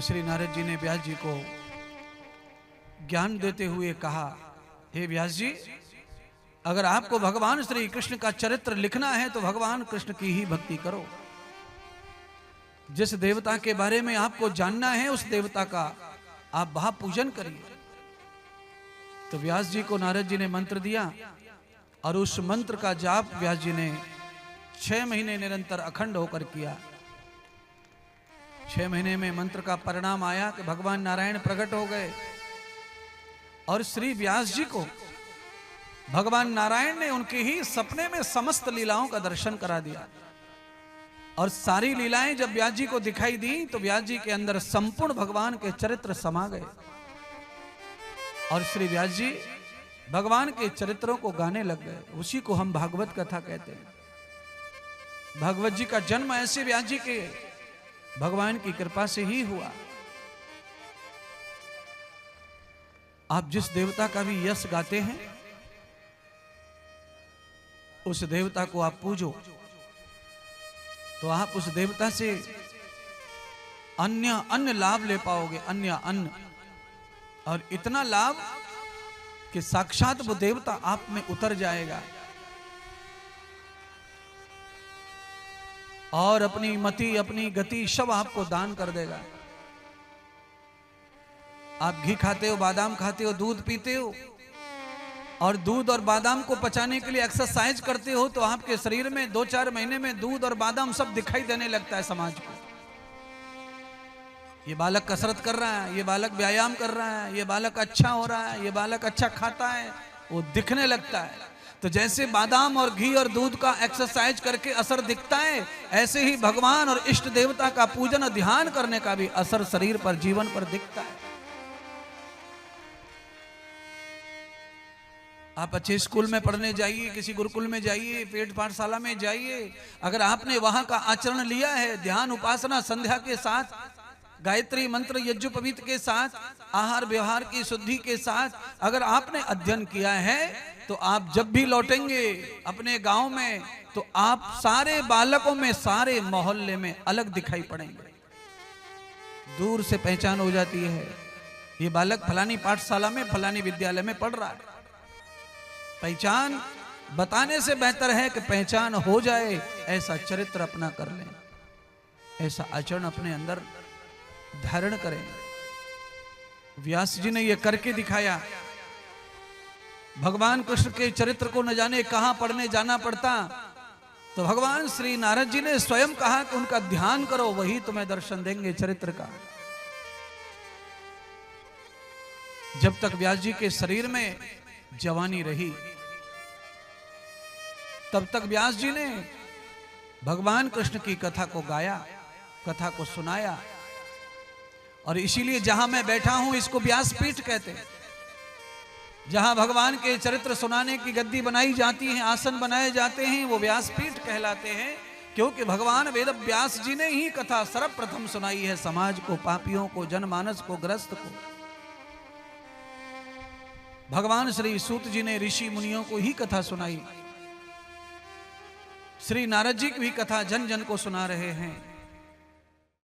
श्री नारद जी ने व्यास जी को ज्ञान देते हुए कहा, हे व्यास जी, अगर आपको भगवान श्री कृष्ण का चरित्र लिखना है तो भगवान कृष्ण की ही भक्ति करो। जिस देवता के बारे में आपको जानना है उस देवता का आप भाव पूजन करिए। तो व्यास जी को नारद जी ने मंत्र दिया और उस मंत्र का जाप व्यास जी ने 6 महीने निरंतर अखंड होकर किया। 6 महीने में मंत्र का परिणाम आया कि भगवान नारायण प्रकट हो गए और श्री व्यास जी को भगवान नारायण ने उनके ही सपने में समस्त लीलाओं का दर्शन करा दिया। और सारी लीलाएं जब व्यास जी को दिखाई दी तो व्यास जी के अंदर संपूर्ण भगवान के चरित्र समा गए और श्री व्यास जी भगवान के चरित्रों को गाने लग गए। उसी को हम भागवत कथा कहते हैं। भागवत जी का जन्म ऐसे व्यास जी के भगवान की कृपा से ही हुआ। आप जिस देवता का भी यश गाते हैं उस देवता को आप पूजो तो आप उस देवता से अन्य लाभ ले पाओगे, अन्य और इतना लाभ कि साक्षात वो देवता आप में उतर जाएगा और अपनी मति अपनी गति सब आपको दान कर देगा। आप घी खाते हो, बादाम खाते हो, दूध पीते हो और दूध और बादाम को पचाने के लिए एक्सरसाइज करते हो तो आपके शरीर में 2-4 महीने में दूध और बादाम सब दिखाई देने लगता है समाज को। ये बालक कसरत कर रहा है, ये बालक व्यायाम कर रहा है, ये बालक अच्छा हो रहा है, ये बालक अच्छा खाता है, वो दिखने लगता है। तो जैसे बादाम और घी और दूध का एक्सरसाइज करके असर दिखता है, ऐसे ही भगवान और इष्ट देवता का पूजन और ध्यान करने का भी असर शरीर पर, जीवन पर दिखता है। आप अच्छे स्कूल में पढ़ने जाइए, किसी गुरुकुल में जाइए, पेट पाठशाला में जाइए, अगर आपने वहां का आचरण लिया है, ध्यान उपासना संध्या के साथ, गायत्री मंत्र यज्ञोपवीत के साथ, आहार व्यवहार की शुद्धि के साथ अगर आपने अध्ययन किया है तो आप जब भी लौटेंगे अपने गांव में तो आप सारे बालकों में, सारे मोहल्ले में अलग दिखाई पड़ेंगे। दूर से पहचान हो जाती है, ये बालक फलानी पाठशाला में, फलानी विद्यालय में पढ़ रहा है। पहचान बताने से बेहतर है कि पहचान हो जाए, ऐसा चरित्र अपना कर लें, ऐसा आचरण अपने अंदर धारण करें। व्यास जी ने यह करके दिखाया। भगवान कृष्ण के चरित्र को न जाने कहां पढ़ने जाना पड़ता, तो भगवान श्री नारद जी ने स्वयं कहा कि उनका ध्यान करो, वही तुम्हें दर्शन देंगे चरित्र का। जब तक व्यास जी के शरीर में जवानी रही तब तक व्यास जी ने भगवान कृष्ण की कथा को गाया, कथा को सुनाया। और इसीलिए जहां मैं बैठा हूं इसको व्यासपीठ कहते हैं। जहां भगवान के चरित्र सुनाने की गद्दी बनाई जाती है, आसन बनाए जाते हैं, वो व्यासपीठ कहलाते हैं, क्योंकि भगवान वेद व्यास जी ने ही कथा सर्वप्रथम सुनाई है समाज को, पापियों को, जनमानस को, ग्रस्त को। भगवान श्री सूत जी ने ऋषि मुनियों को ही कथा सुनाई। श्री नारद जी की भी कथा जन जन को सुना रहे हैं।